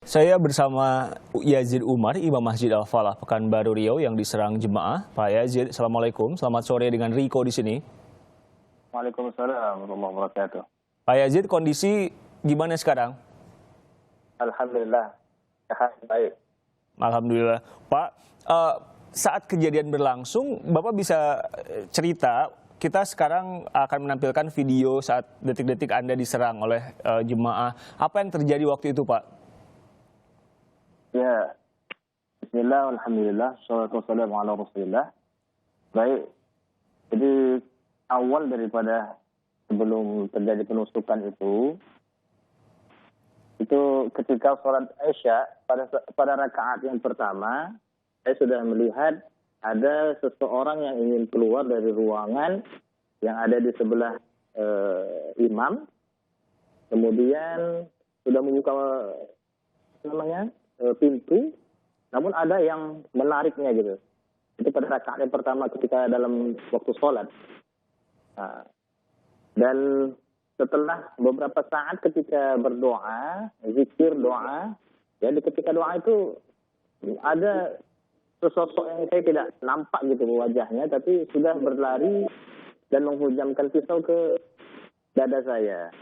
Saya bersama Yazid Umar, Imam Masjid Al-Falah Pekanbaru Riau yang diserang jemaah. Pak Yazid, Assalamualaikum. Selamat sore dengan Riko di sini. Waalaikumsalam warahmatullahi wabarakatuh. Pak Yazid, kondisi gimana sekarang? Alhamdulillah, sehat baik. Alhamdulillah. Pak, saat kejadian berlangsung, Bapak bisa cerita, kita sekarang akan menampilkan video saat detik-detik Anda diserang oleh jemaah. Apa yang terjadi waktu itu, Pak? Ya, bismillah, alhamdulillah, salatu wassalamu ala rasulillah. Baik, jadi awal daripada sebelum terjadi penusukan itu ketika sholat Isya pada rakaat yang pertama, saya sudah melihat ada seseorang yang ingin keluar dari ruangan yang ada di sebelah imam, kemudian sudah membuka pintu, namun ada yang menariknya gitu. Itu pada rakaat yang pertama ketika dalam waktu sholat. Nah, dan setelah beberapa saat ketika berdoa, zikir doa, jadi ketika doa itu ada sesosok yang saya tidak nampak gitu wajahnya, tapi sudah berlari dan menghujamkan pisau ke dada saya.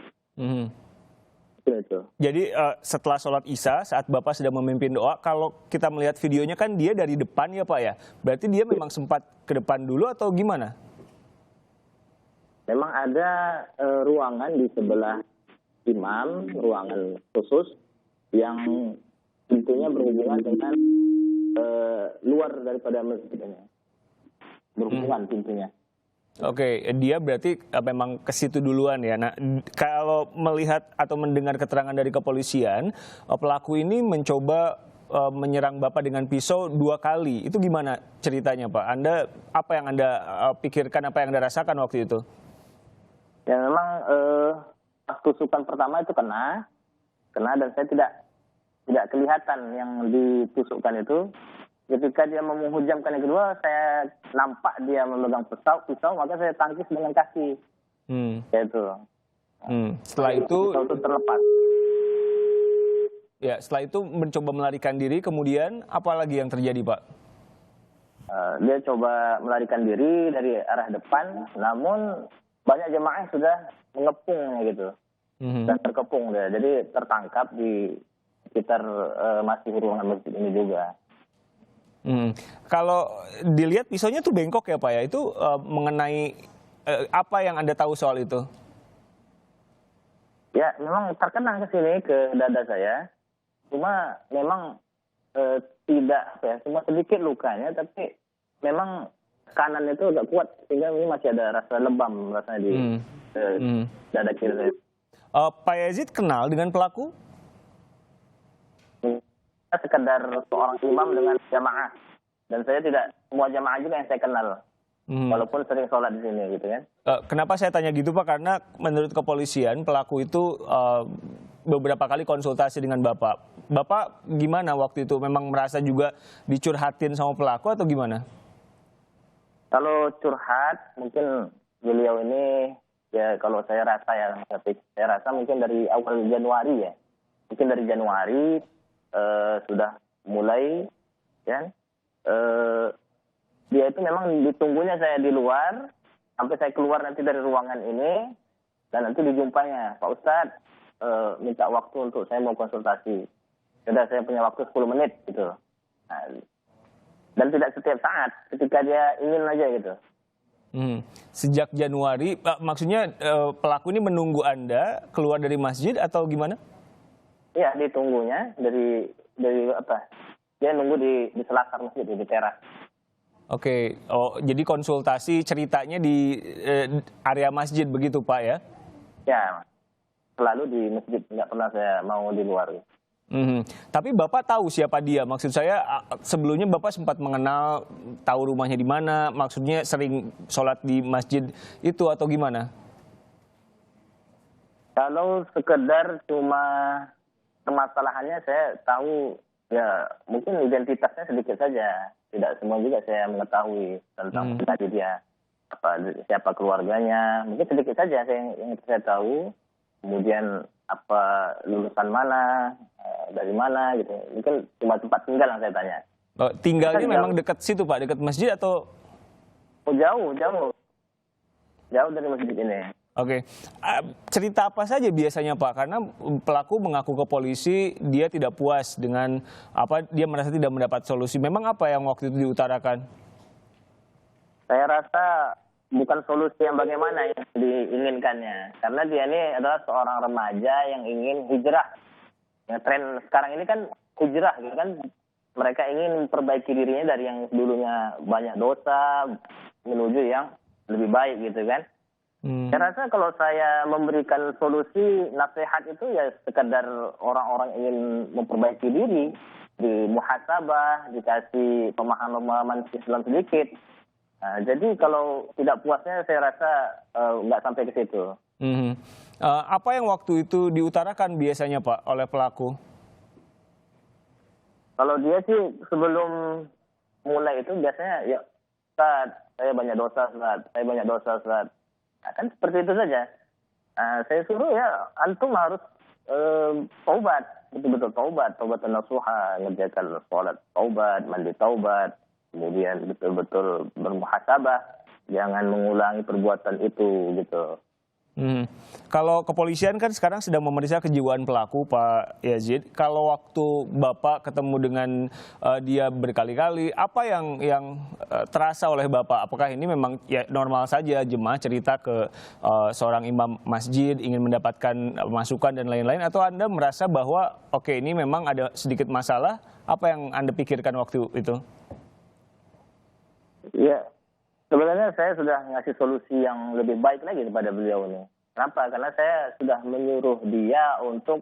Itu. Jadi setelah sholat Isya, saat Bapak sedang memimpin doa, kalau kita melihat videonya kan dia dari depan ya Pak ya? Berarti dia memang sempat ke depan dulu atau gimana? Memang ada ruangan di sebelah imam, ruangan khusus yang pintunya berhubungan dengan luar daripada masjid ini. Berhubungan pintunya. Oke, dia berarti memang ke situ duluan ya. Nah, kalau melihat atau mendengar keterangan dari kepolisian, pelaku ini mencoba menyerang Bapak dengan pisau 2 kali. Itu gimana ceritanya, Pak? Apa yang Anda pikirkan, apa yang Anda rasakan waktu itu? Ya memang pas tusukan pertama itu kena dan saya tidak kelihatan yang ditusukkan itu. Ketika dia mau menghujamkan yang kedua, saya nampak dia memegang pisau, maka saya tangkis dengan kaki. Itu. Setelah itu terlepas. Ya, setelah itu mencoba melarikan diri, kemudian apa lagi yang terjadi, Pak? Dia coba melarikan diri dari arah depan, namun banyak jemaah sudah mengepung gitu. Dan terkepung dia. Jadi tertangkap di sekitar masih ruangan masjid ini juga. Kalau dilihat pisaunya tuh bengkok ya Pak ya, itu mengenai apa yang Anda tahu soal itu? Ya memang terkenang ke sini ke dada saya, cuma memang cuma sedikit lukanya, tapi memang kanan itu agak kuat sehingga ini masih ada rasa lebam rasanya di dada kiri saya. Pak Yazid kenal dengan pelaku? Sekedar seorang imam dengan jamaah, dan saya tidak semua jamaah juga yang saya kenal, walaupun sering sholat di sini gitu kan. Kenapa saya tanya gitu Pak? Karena menurut kepolisian pelaku itu beberapa kali konsultasi dengan Bapak. Bapak gimana waktu itu? Memang merasa juga dicurhatin sama pelaku atau gimana? Kalau curhat mungkin beliau ini ya kalau saya rasa mungkin dari awal Januari ya, mungkin dari Januari sudah mulai ya dia itu memang ditunggunya saya di luar sampai saya keluar nanti dari ruangan ini, dan nanti dijumpanya Pak Ustadz minta waktu untuk saya mau konsultasi. Sudah saya punya waktu 10 menit gitu. Nah, dan tidak setiap saat, ketika dia ingin aja gitu. Sejak Januari, maksudnya pelaku ini menunggu Anda keluar dari masjid atau gimana? Iya, ditunggunya dari apa? Dia nunggu di selasar masjid, di teras. Oke, jadi konsultasi ceritanya di area masjid begitu Pak ya? Ya, selalu di masjid, nggak pernah saya mau di luar. Tapi Bapak tahu siapa dia? Maksud saya sebelumnya Bapak sempat mengenal, tahu rumahnya di mana? Maksudnya sering sholat di masjid itu atau gimana? Kalau sekedar cuma permasalahannya saya tahu ya mungkin identitasnya sedikit saja, tidak semua juga saya mengetahui tentang pribadi dia, siapa keluarganya, mungkin sedikit saja yang saya tahu. Kemudian apa lulusan mana, dari mana gitu. Mungkin cuma tempat tinggal yang saya tanya. Oh, tinggalnya Kan memang dekat situ Pak, dekat masjid atau? Oh, jauh dari masjid ini. Oke. Cerita apa saja biasanya Pak? Karena pelaku mengaku ke polisi dia tidak puas dengan dia merasa tidak mendapat solusi. Memang apa yang waktu itu diutarakan? Saya rasa bukan solusi yang bagaimana yang diinginkannya. Karena dia ini adalah seorang remaja yang ingin hijrah. Yang tren sekarang ini kan hijrah gitu kan. Mereka ingin memperbaiki dirinya dari yang dulunya banyak dosa menuju yang lebih baik gitu kan. Saya rasa kalau saya memberikan solusi nasihat itu ya sekadar orang-orang ingin memperbaiki diri, di muhasabah, dikasih pemahaman Islam sedikit. Nah, jadi kalau tidak puasnya saya rasa nggak sampai ke situ. Apa yang waktu itu diutarakan biasanya Pak oleh pelaku? Kalau dia sih sebelum mulai itu biasanya ya Ustaz, saya banyak dosa Ustaz. Nah, kan seperti itu saja. Nah, saya suruh ya antum harus taubat, betul-betul taubat nasuha, ngerjakan sholat taubat, mandi taubat. Kemudian betul-betul bermuhasabah, jangan mengulangi perbuatan itu gitu. Kalau kepolisian kan sekarang sedang memeriksa kejiwaan pelaku Pak Yazid. Kalau waktu Bapak ketemu dengan dia berkali-kali, apa yang terasa oleh Bapak? Apakah ini memang ya normal saja jemaah cerita ke seorang imam masjid ingin mendapatkan masukan dan lain-lain, atau Anda merasa bahwa oke ini memang ada sedikit masalah? Apa yang Anda pikirkan waktu itu? Ya, sebenarnya saya sudah ngasih solusi yang lebih baik lagi kepada beliau ini. Kenapa? Karena saya sudah menyuruh dia untuk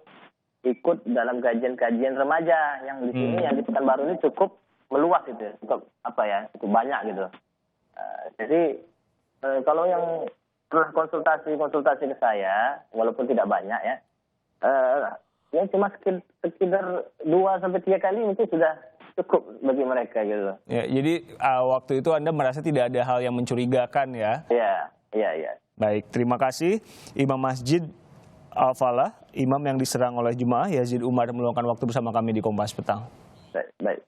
ikut dalam kajian-kajian remaja yang di sini, yang di Pekanbaru ini cukup meluas gitu, cukup banyak gitu. Jadi kalau yang pernah konsultasi ke saya, walaupun tidak banyak ya, yang cuma sekitar 2-3 kali mungkin sudah cukup bagi mereka gitu. Ya, jadi waktu itu Anda merasa tidak ada hal yang mencurigakan ya? Iya. Baik, terima kasih Imam Masjid Al-Falah, imam yang diserang oleh jemaah Yazid Umar, meluangkan waktu bersama kami di Kompas Petang. Baik.